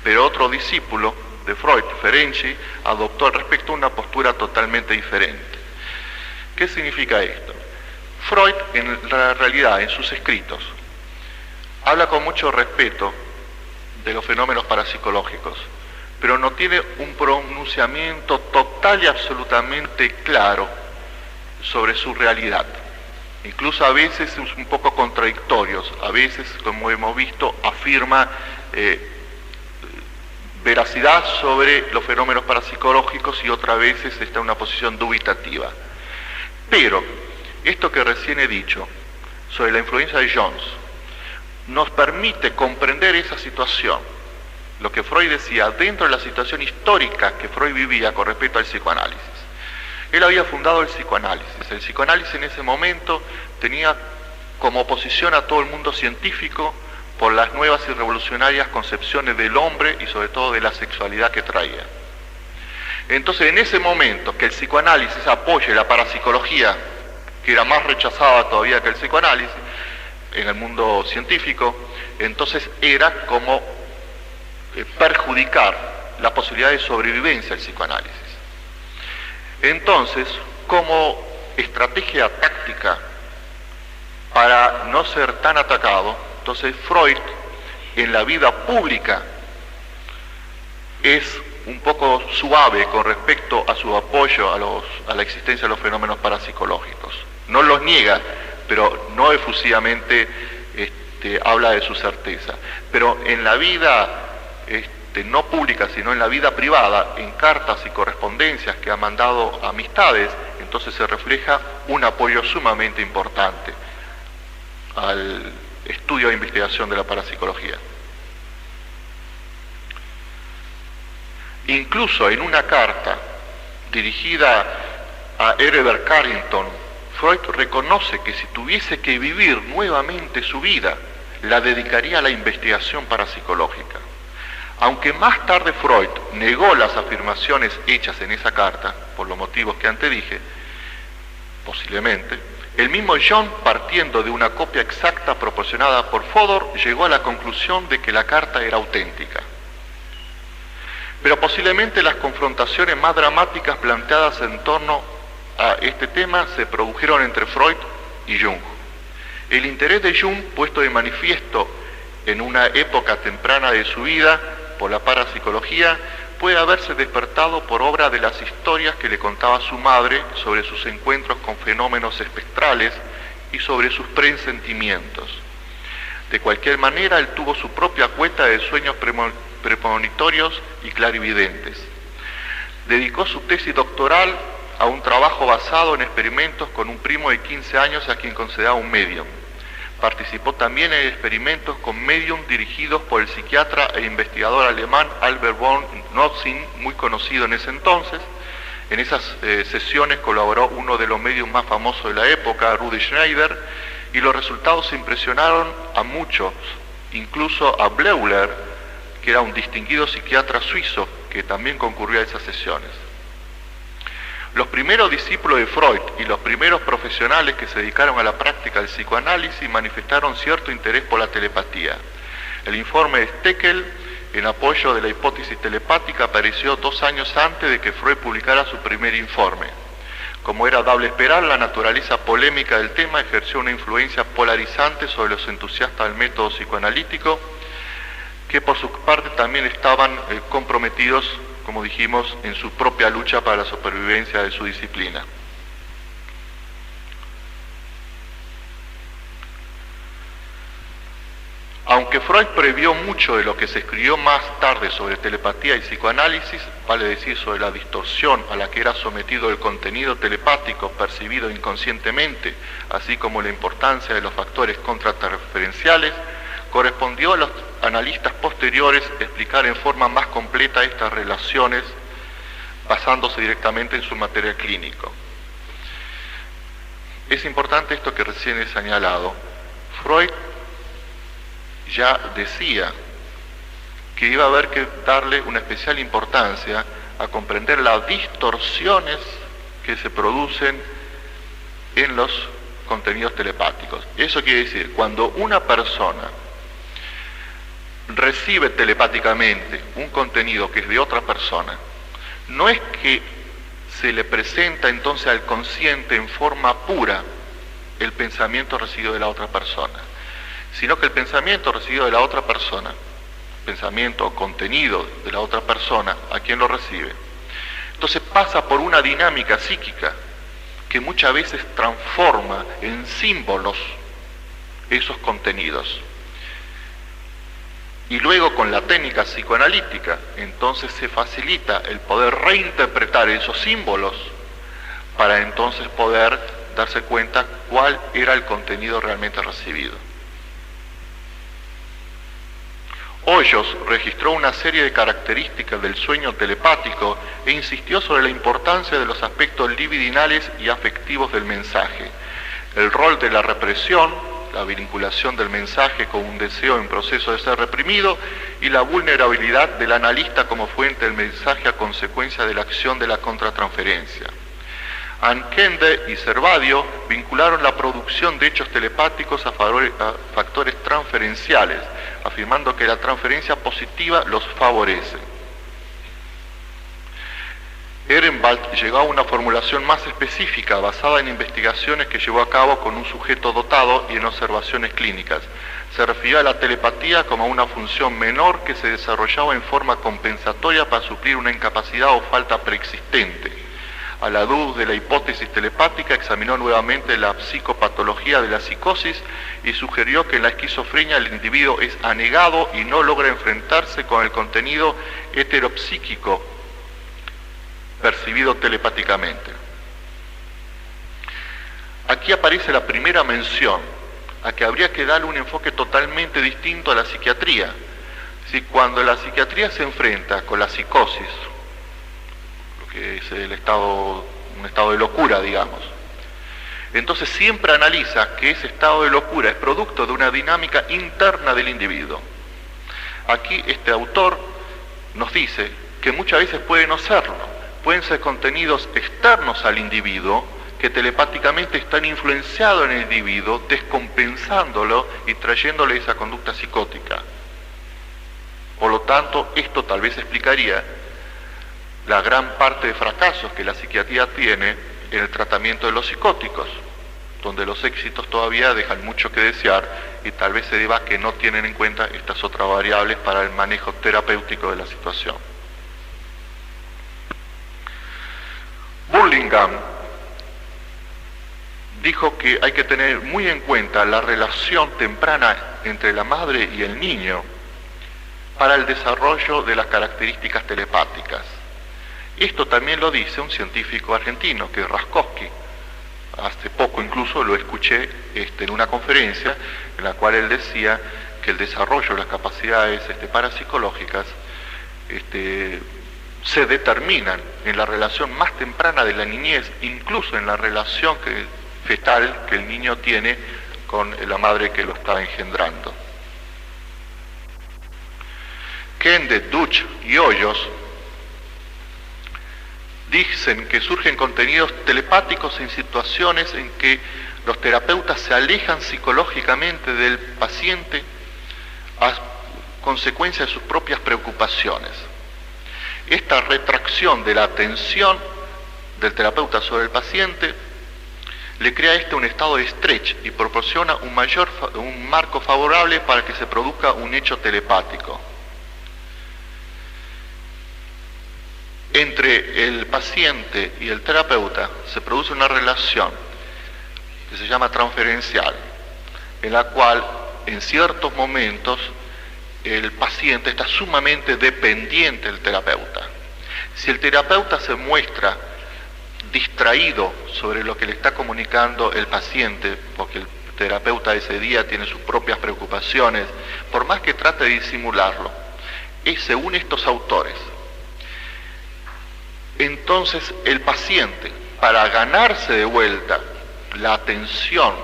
Pero otro discípulo de Freud, Ferenczi, adoptó al respecto una postura totalmente diferente. ¿Qué significa esto? Freud, en la realidad, en sus escritos, habla con mucho respeto de los fenómenos parapsicológicos, pero no tiene un pronunciamiento total y absolutamente claro sobre su realidad. Incluso a veces es un poco contradictorios, a veces, como hemos visto, afirma veracidad sobre los fenómenos parapsicológicos y otras veces está en una posición dubitativa. Pero esto que recién he dicho sobre la influencia de Jones nos permite comprender esa situación, lo que Freud decía dentro de la situación histórica que Freud vivía con respecto al psicoanálisis. Él había fundado el psicoanálisis. El psicoanálisis en ese momento tenía como oposición a todo el mundo científico por las nuevas y revolucionarias concepciones del hombre y sobre todo de la sexualidad que traía. Entonces, en ese momento que el psicoanálisis apoye la parapsicología, que era más rechazada todavía que el psicoanálisis en el mundo científico, entonces era como perjudicar la posibilidad de sobrevivencia del psicoanálisis. Entonces, como estrategia táctica para no ser tan atacado, entonces Freud en la vida pública es un poco suave con respecto a su apoyo a la existencia de los fenómenos parapsicológicos. No los niega, pero no efusivamente habla de su certeza. Pero en la vida no pública, sino en la vida privada, en cartas y correspondencias que ha mandado a amistades, entonces se refleja un apoyo sumamente importante al estudio e investigación de la parapsicología. Incluso en una carta dirigida a Herbert Carrington, Freud reconoce que si tuviese que vivir nuevamente su vida, la dedicaría a la investigación parapsicológica. Aunque más tarde Freud negó las afirmaciones hechas en esa carta, por los motivos que antes dije, posiblemente, el mismo Jung, partiendo de una copia exacta proporcionada por Fodor, llegó a la conclusión de que la carta era auténtica. Pero posiblemente las confrontaciones más dramáticas planteadas en torno a este tema se produjeron entre Freud y Jung. El interés de Jung, puesto de manifiesto en una época temprana de su vida por la parapsicología, puede haberse despertado por obra de las historias que le contaba su madre sobre sus encuentros con fenómenos espectrales y sobre sus presentimientos. De cualquier manera, él tuvo su propia cuenta de sueños premonitorios y clarividentes. Dedicó su tesis doctoral a un trabajo basado en experimentos con un primo de 15 años a quien consideraba un medium. Participó también en experimentos con medium dirigidos por el psiquiatra e investigador alemán Albert von Notzing, muy conocido en ese entonces. En esas sesiones colaboró uno de los mediums más famosos de la época, Rudi Schneider, y los resultados impresionaron a muchos, incluso a Bleuler, que era un distinguido psiquiatra suizo que también concurrió a esas sesiones. Los primeros discípulos de Freud y los primeros profesionales que se dedicaron a la práctica del psicoanálisis manifestaron cierto interés por la telepatía. El informe de Steckel, en apoyo de la hipótesis telepática, apareció 2 años antes de que Freud publicara su primer informe. Como era dable esperar, la naturaleza polémica del tema ejerció una influencia polarizante sobre los entusiastas del método psicoanalítico, que por su parte también estaban comprometidos, como dijimos, en su propia lucha para la supervivencia de su disciplina. Aunque Freud previó mucho de lo que se escribió más tarde sobre telepatía y psicoanálisis, vale decir sobre la distorsión a la que era sometido el contenido telepático percibido inconscientemente, así como la importancia de los factores contratransferenciales, correspondió a los analistas posteriores explicar en forma más completa estas relaciones basándose directamente en su material clínico. Es importante esto que recién he señalado. Freud ya decía que iba a haber que darle una especial importancia a comprender las distorsiones que se producen en los contenidos telepáticos. Eso quiere decir, cuando una persona recibe telepáticamente un contenido que es de otra persona, no es que se le presenta entonces al consciente en forma pura el pensamiento recibido de la otra persona, sino que el pensamiento recibido de la otra persona, pensamiento o contenido de la otra persona, a quien lo recibe, entonces pasa por una dinámica psíquica que muchas veces transforma en símbolos esos contenidos. Y luego con la técnica psicoanalítica, entonces se facilita el poder reinterpretar esos símbolos para entonces poder darse cuenta cuál era el contenido realmente recibido. Hoyos registró una serie de características del sueño telepático e insistió sobre la importancia de los aspectos libidinales y afectivos del mensaje, el rol de la represión, la vinculación del mensaje con un deseo en proceso de ser reprimido y la vulnerabilidad del analista como fuente del mensaje a consecuencia de la acción de la contratransferencia. Ankende y Servadio vincularon la producción de hechos telepáticos a factores transferenciales, afirmando que la transferencia positiva los favorece. Ehrenwald llegó a una formulación más específica basada en investigaciones que llevó a cabo con un sujeto dotado y en observaciones clínicas. Se refirió a la telepatía como una función menor que se desarrollaba en forma compensatoria para suplir una incapacidad o falta preexistente. A la luz de la hipótesis telepática, examinó nuevamente la psicopatología de la psicosis y sugirió que en la esquizofrenia el individuo es anegado y no logra enfrentarse con el contenido heteropsíquico percibido telepáticamente. Aquí aparece la primera mención a que habría que darle un enfoque totalmente distinto a la psiquiatría. Si cuando la psiquiatría se enfrenta con la psicosis, que es un estado de locura, digamos, entonces siempre analiza que ese estado de locura es producto de una dinámica interna del individuo. Aquí este autor nos dice que muchas veces puede no serlo, pueden ser contenidos externos al individuo que telepáticamente están influenciados en el individuo, descompensándolo y trayéndole esa conducta psicótica. Por lo tanto, esto tal vez explicaría la gran parte de fracasos que la psiquiatría tiene en el tratamiento de los psicóticos, donde los éxitos todavía dejan mucho que desear y tal vez se deba a que no tienen en cuenta estas otras variables para el manejo terapéutico de la situación. Burlingame dijo que hay que tener muy en cuenta la relación temprana entre la madre y el niño para el desarrollo de las características telepáticas. Esto también lo dice un científico argentino, que es Raskowski. Hace poco incluso lo escuché en una conferencia en la cual él decía que el desarrollo de las capacidades parapsicológicas se determinan en la relación más temprana de la niñez, incluso en la relación fetal que el niño tiene con la madre que lo está engendrando. Kende, Dutch y Hoyos dicen que surgen contenidos telepáticos en situaciones en que los terapeutas se alejan psicológicamente del paciente a consecuencia de sus propias preocupaciones. Esta retracción de la atención del terapeuta sobre el paciente le crea un estado de stretch y proporciona un marco favorable para que se produzca un hecho telepático. Entre el paciente y el terapeuta se produce una relación que se llama transferencial, en la cual en ciertos momentos el paciente está sumamente dependiente del terapeuta. Si el terapeuta se muestra distraído sobre lo que le está comunicando el paciente, porque el terapeuta ese día tiene sus propias preocupaciones, por más que trate de disimularlo, según estos autores, entonces el paciente, para ganarse de vuelta la atención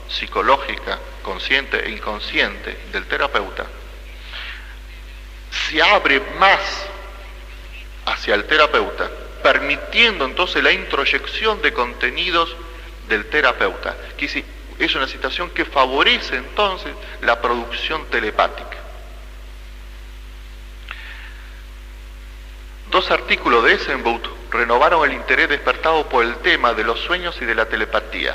psicológica, consciente e inconsciente del terapeuta, se abre más hacia el terapeuta, permitiendo entonces la introyección de contenidos del terapeuta, que es una situación que favorece entonces la producción telepática. Dos artículos de Eisenbach renovaron el interés despertado por el tema de los sueños y de la telepatía.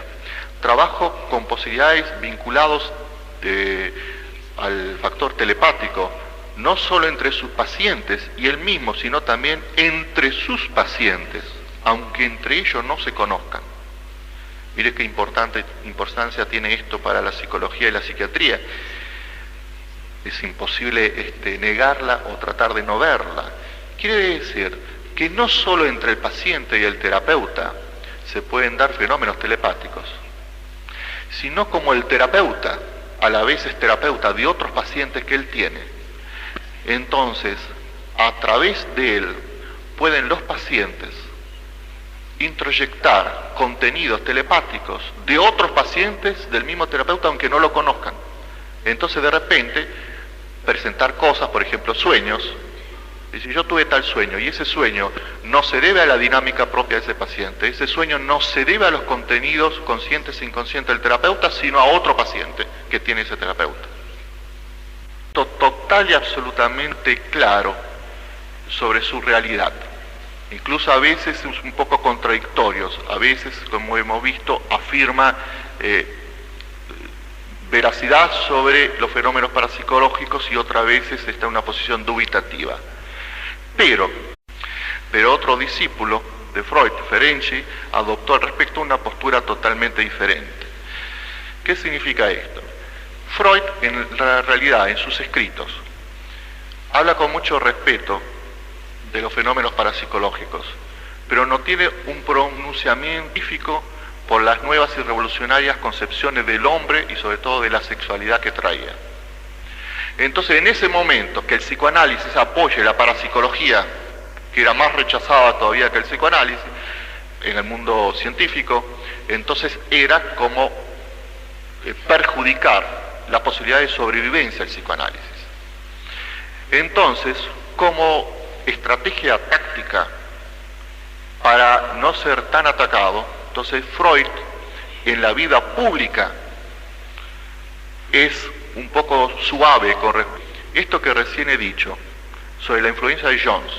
Trabajo con posibilidades vinculados al factor telepático, no solo entre sus pacientes y él mismo, sino también entre sus pacientes, aunque entre ellos no se conozcan. Mire qué importancia tiene esto para la psicología y la psiquiatría. Es imposible negarla o tratar de no verla. Quiere decir que no solo entre el paciente y el terapeuta se pueden dar fenómenos telepáticos, sino como el terapeuta a la vez es terapeuta de otros pacientes que él tiene. Entonces, a través de él pueden los pacientes introyectar contenidos telepáticos de otros pacientes del mismo terapeuta aunque no lo conozcan. Entonces de repente presentar cosas, por ejemplo sueños, y si yo tuve tal sueño y ese sueño no se debe a la dinámica propia de ese paciente, ese sueño no se debe a los contenidos conscientes e inconscientes del terapeuta, sino a otro paciente que tiene ese terapeuta. Total y absolutamente claro sobre su realidad. Incluso a veces es un poco contradictorios, a veces, como hemos visto, afirma veracidad sobre los fenómenos parapsicológicos y otras veces está en una posición dubitativa. Pero otro discípulo de Freud, Ferenczi, adoptó al respecto una postura totalmente diferente. ¿Qué significa esto? Freud, en la realidad, en sus escritos, habla con mucho respeto de los fenómenos parapsicológicos, pero no tiene un pronunciamiento científico por las nuevas y revolucionarias concepciones del hombre y sobre todo de la sexualidad que traía. Entonces, en ese momento que el psicoanálisis apoye la parapsicología, que era más rechazada todavía que el psicoanálisis en el mundo científico, entonces era como perjudicar la posibilidad de sobrevivencia del psicoanálisis. Entonces, como estrategia táctica para no ser tan atacado, entonces Freud en la vida pública es un poco suave con esto que recién he dicho sobre la influencia de Jones.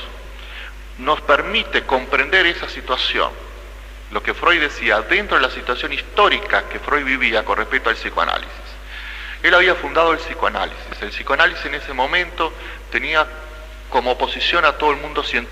Nos permite comprender esa situación, lo que Freud decía dentro de la situación histórica que Freud vivía con respecto al psicoanálisis. Él había fundado el psicoanálisis en ese momento tenía como oposición a todo el mundo científico